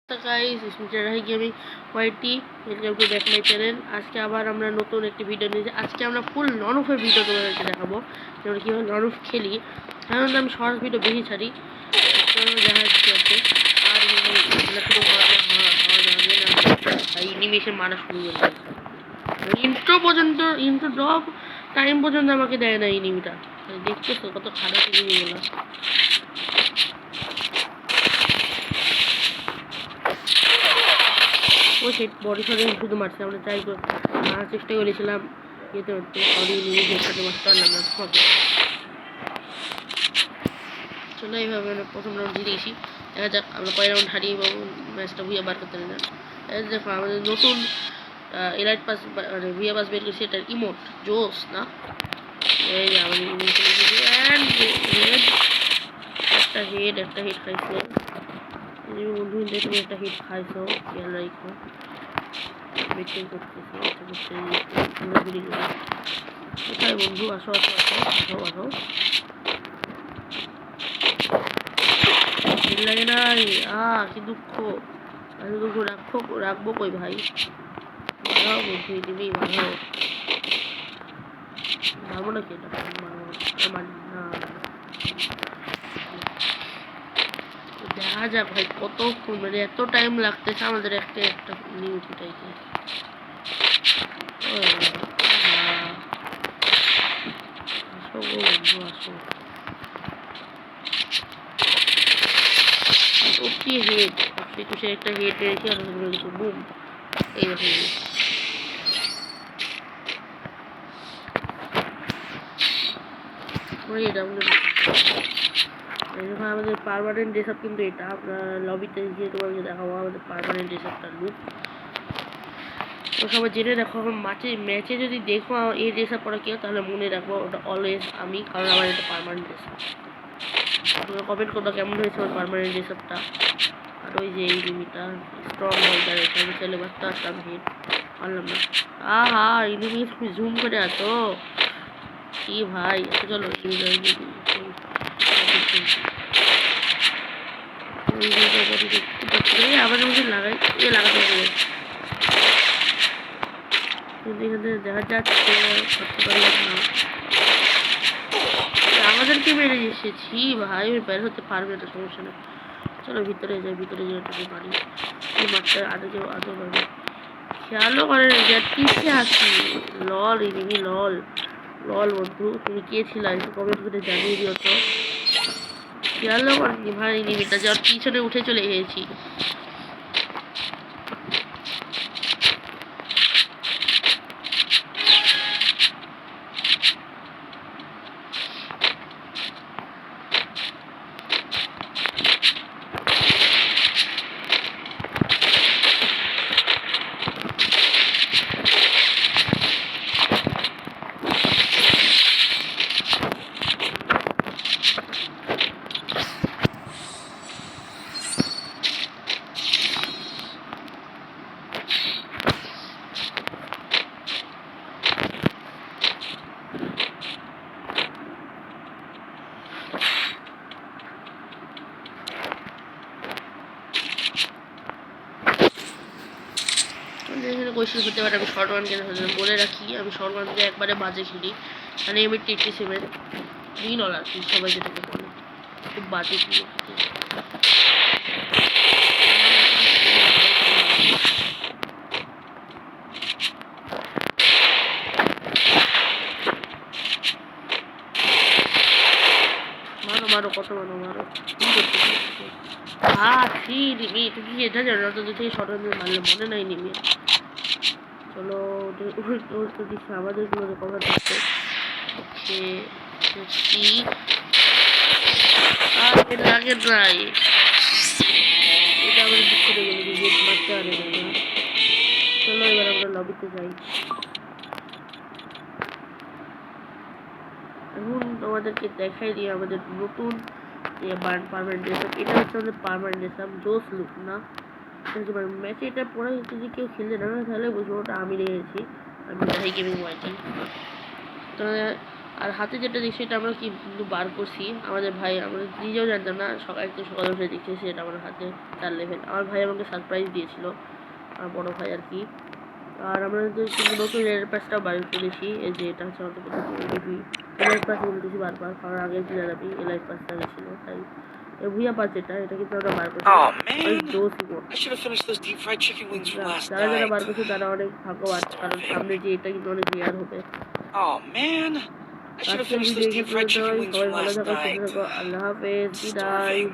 Guys gaming YT welcome to back my channel. আজকে আবার আমরা নতুন একটি ভিডিও নিয়েছি। আজকে আমরা ফুল ননফের ভিডিও তোমাদেরকে দেখাবো, যেমন কীভাবে ননফ খেলি। সাধারণত আমি শর্টস ভিডিও বেশি ছাড়ি, দেখা যাচ্ছে আর অ্যানিমেশন মারা শুরু করে ইন্ট্রো পর্যন্ত, ইন্ট্রো ড্রপ টাইম পর্যন্ত আমাকে দেয় না এনিমিটা। দেখতেছো কত খারাপ এনিমিগুলো। ও সেই বডি শটে শুধু মারছে। আমরা ট্রাই করে মারার চেষ্টা করেছিলাম ইয়েতে মারতে, বডি নিজের সাথে মারতে পারলাম না। চলো এইভাবে প্রথম রাউন্ড জিতে গেছি। দেখা যাক আমরা কয় রাউন্ড হারিয়ে পাবো, ম্যাচটা ভুয়া বার করতে পারি না। দেখো আমাদের নতুন এলাইট পাস মানে ভুয়া পাস বের করছি, এটার ইমোট জোস না। এই যে আমাদের একটা হেড খাইছে বন্ধু, তুমি একটা হিট খাইছো, খেয়াল রাখো। বেটিং করতেছে কোথায় বন্ধু? আসো আসো আসো আসো আসো। লাগে নাই। কি দুঃখ, দুঃখ রাখবো কই ভাই? মারাও বন্ধু, দিবি মারাও। মারবো না কি এটা? আমার না, দেখা যাক ভাই কতক্ষণ, মানে এত টাইম লাগতেছে আমাদের একটা নিউজ উঠাইতে। আসো গো বন্ধু আসো। ও কি হেড, সে একটা হেড রেখে আর বুম। এই দেখো আমাদের পার্মানেন্ট ড্রেস আপ, কিন্তু এটা আপনার লবিতে গিয়ে তোমাকে দেখাবো আমাদের পার্মানেন্ট ড্রেস আপটার লুক। তো সবাই জেনে দেখো, এখন ম্যাচে যদি দেখো এই ড্রেস আপ পরা কেউ, তাহলে মনে রাখবো ওটা অলওয়েজ আমি, কারণ আমার এটা পার্মানেন্ট ড্রেস আপ। তোমরা কমেন্ট করো কেমন হয়েছে আমার পার্মানেন্ট ড্রেস আপটা। আর ওই যে এই লিমিটা স্ট্রং হোল্ডার, এখানে চলে বাচ্চা আসলাম হিট পারলাম না। ইনিমি তুমি জুম করে আসো কি ভাই? চলো আমাদের মধ্যে লাগাই লাগাতে হবে। এখানে দেখা যাচ্ছে আমাদেরকে মেরে এসেছি ভাই, বের হতে পারবে না, সমস্যা নেই। চলো ভিতরে যাই, ভিতরে যেতে পারি। মাঠটা আদৌ পারবে, খেয়ালও করে পিছিয়ে আসি। লল ইনিমি, লল লল বন্ধু, তুমি কে ছিল কমেন্ট করে জানিয়ে দিও তো। খেয়ালও করেনি ভাই ইনিমিটা, যার পিছনে উঠে চলে গিয়েছি। এখানে কোয়েশ্চেন হতে পারে আমি শর্ট ওয়ান কেন বলে রাখি, আমি শর্ট ওয়ান দিয়ে একবারে বাজে খেলি, মানে আমি টি7 $3 সবাই যেটাকে বলে, খুব বাজে খেলি। মারো মারো, কত মারো মারো, তুমি এটা জানো না? তো থেকে শর্ট ওয়ান দিয়ে মারলে মনে নাই নিবি। চলো দিচ্ছে আমাদের গুলো কভার দিচ্ছে, লাগে নাই। এটা আমাদের দিক করে গেলে গেট মারতে পারে না। চলো এবার আমরা লবিতে যাই। এখন তোমাদেরকে দেখাই দিই আমাদের নতুন পারমানেন্ট ড্রেস আপ। এটা হচ্ছে আমাদের পারমানেন্ট ড্রেস আপ, জোস লুক না। ম্যাচে এটা পরে যদি কেউ খেলতে না তাহলে বুঝবো ওটা আমি রেখেছি, আমি দেখাই গেমিং ওয়াইটি। তো আর হাতে যেটা দেখছি এটা আমরা কিন্তু বার করছি আমাদের ভাই, আমরা নিজেও জানতাম না, সকালে উঠে দেখছি সেটা আমার হাতে 4 লেভেল। আমার ভাই আমাকে সারপ্রাইজ দিয়েছিল, আমার বড় ভাই আর কি। আর আমরা কিন্তু নতুন এর পাসটাও বার করেছি, এই যে এটা হচ্ছে আমাদের নতুন এলাইট পাস বলতেছি বারবার, কারণ আগের দিন আমি এলাইট পাসটা গেছিলো তাই। ভুইয়া পাস এটা কিন্তু আমরা বার করছি। Oh অনেক man, জোসই code. I should have finished those deep fried chicken wings from last যারা night. বার করছে তারা অনেক ভাগ্যবান, কারণ Starving. সামনে যে এটা কিন্তু অনেক রেয়ার হবে। Oh man, I should have আজকের finished ভিডিও those এখানে deep fried পর্যন্ত, chicken wings সবাই from ভালো last থাকো, সুস্থ night. থাকো, আল্লাহ হাফেজ, বিদায়। Starving.